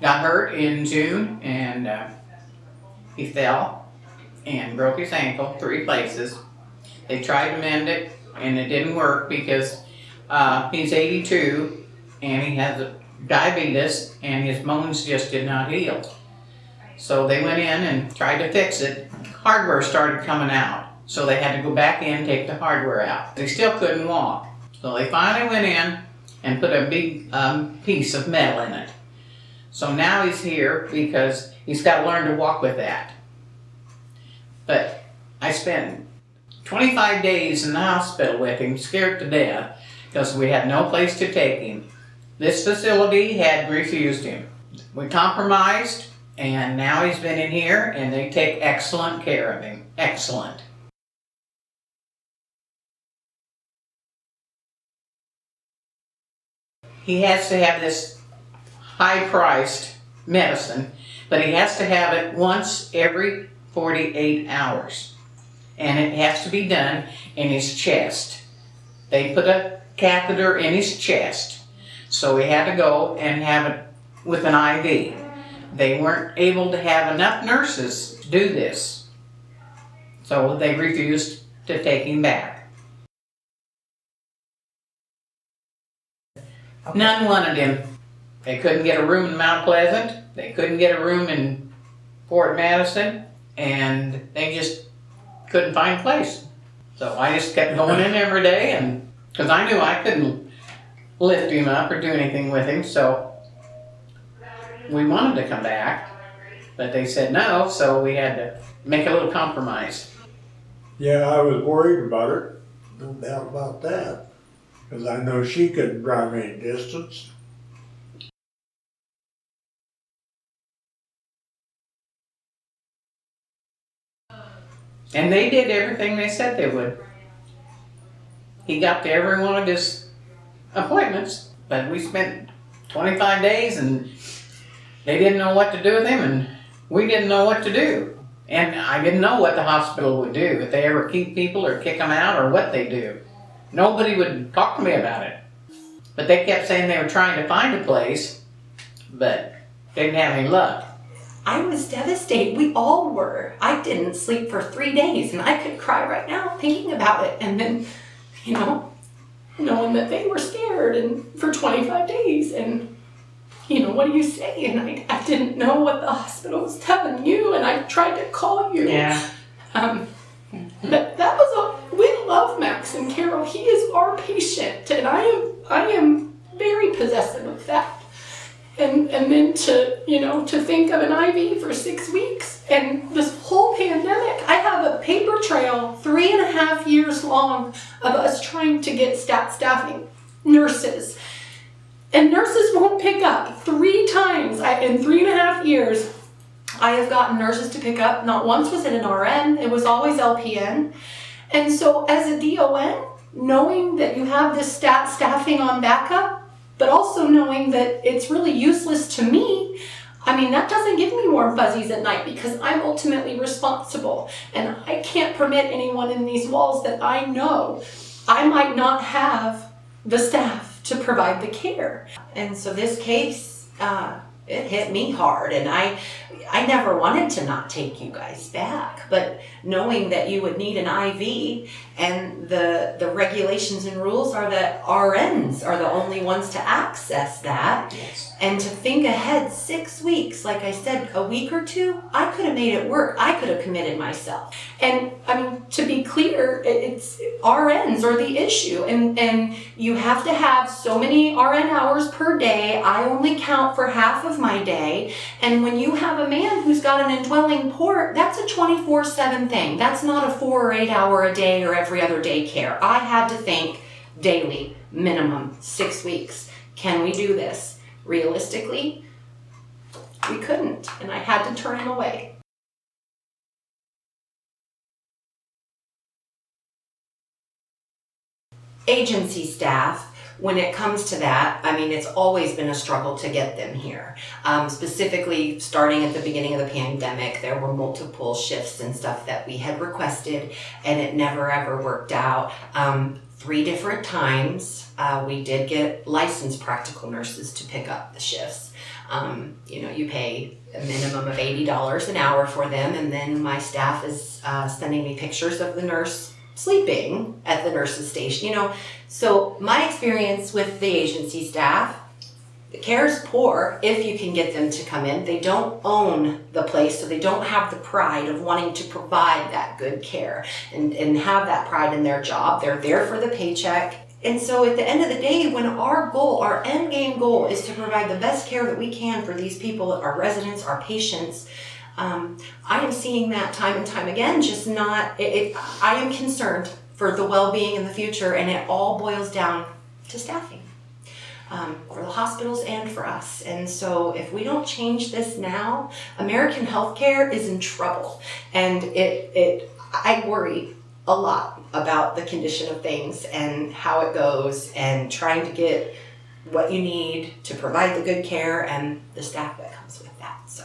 Got hurt in June and he fell and broke his ankle 3 places. They tried to mend it and it didn't work because he's 82 and he has diabetes and his bones just did not heal. So they went in and tried to fix it. Hardware started coming out, so they had to go back in and take the hardware out. They still couldn't walk. So they finally went in and put a big piece of metal in it. So now he's here because he's got to learn to walk with that. But I spent 25 days in the hospital with him, scared to death, because we had no place to take him. This facility had refused him. We compromised, and now he's been in here, and they take excellent care of him. Excellent. He has to have this high-priced medicine, but he has to have it once every 48 hours. And it has to be done in his chest. They put a catheter in his chest, so he had to go and have it with an IV. They weren't able to have enough nurses to do this, so they refused to take him back. Okay. None wanted him. They couldn't get a room in Mount Pleasant. They couldn't get a room in Fort Madison, and they just couldn't find a place. So I just kept going in every day, and because I knew I couldn't lift him up or do anything with him, so we wanted to come back, but they said no, so we had to make a little compromise. Yeah, I was worried about her, no doubt about that, because I know she couldn't drive any distance. And they did everything they said they would. He got to every one of his appointments, but we spent 25 days and they didn't know what to do with him and we didn't know what to do. And I didn't know what the hospital would do, if they ever keep people or kick them out or what they do. Nobody would talk to me about it. But they kept saying they were trying to find a place, but didn't have any luck. I was devastated. We all were. I didn't sleep for 3 days and I could cry right now thinking about it. And then, knowing that they were scared and for 25 days and, what do you say? And I didn't know what the hospital was telling you and I tried to call you. Yeah. But that was we love Max and Carol. He is our patient and I am very possessive of that. And then to think of an IV for 6 weeks and this whole pandemic, I have a paper trail 3.5 years long of us trying to get staffing, nurses. And nurses won't pick up. 3 times in 3.5 years, I have gotten nurses to pick up. Not once was it an RN, it was always LPN. And so as a DON, knowing that you have this staffing on backup, but also knowing that it's really useless to me, that doesn't give me warm fuzzies at night because I'm ultimately responsible. And I can't permit anyone in these walls that I know I might not have the staff to provide the care. And so this case, it hit me hard. And I never wanted to not take you guys back, but knowing that you would need an IV and the regulations and rules are that RNs are the only ones to access that. Yes. And to think ahead 6 weeks, like I said, a week or 2, I could have made it work. I could have committed myself. And to be clear, it's RNs are the issue. And you have to have so many RN hours per day. I only count for half of my day. And when you have a man who's got an indwelling port, that's a 24/7 thing. That's not a 4 or 8 hour a day or every other day care. I had to think daily, minimum 6 weeks. Can we do this? Realistically, we couldn't, and I had to turn him away. Agency staff, when it comes to that, it's always been a struggle to get them here. Specifically, starting at the beginning of the pandemic, there were multiple shifts and stuff that we had requested, and it never ever worked out. 3 different times. We did get licensed practical nurses to pick up the shifts. You pay a minimum of $80 an hour for them, and then my staff is sending me pictures of the nurse sleeping at the nurse's station. So my experience with the agency staff, the care is poor if you can get them to come in. They don't own the place, so they don't have the pride of wanting to provide that good care and have that pride in their job. They're there for the paycheck. And so at the end of the day, when our end game goal is to provide the best care that we can for these people, our residents, our patients, I am seeing that time and time again, I am concerned for the well-being in the future, and it all boils down to staffing. For the hospitals and for us. And so if we don't change this now, American healthcare is in trouble. And I worry a lot about the condition of things and how it goes, and trying to get what you need to provide the good care and the staff that comes with that. So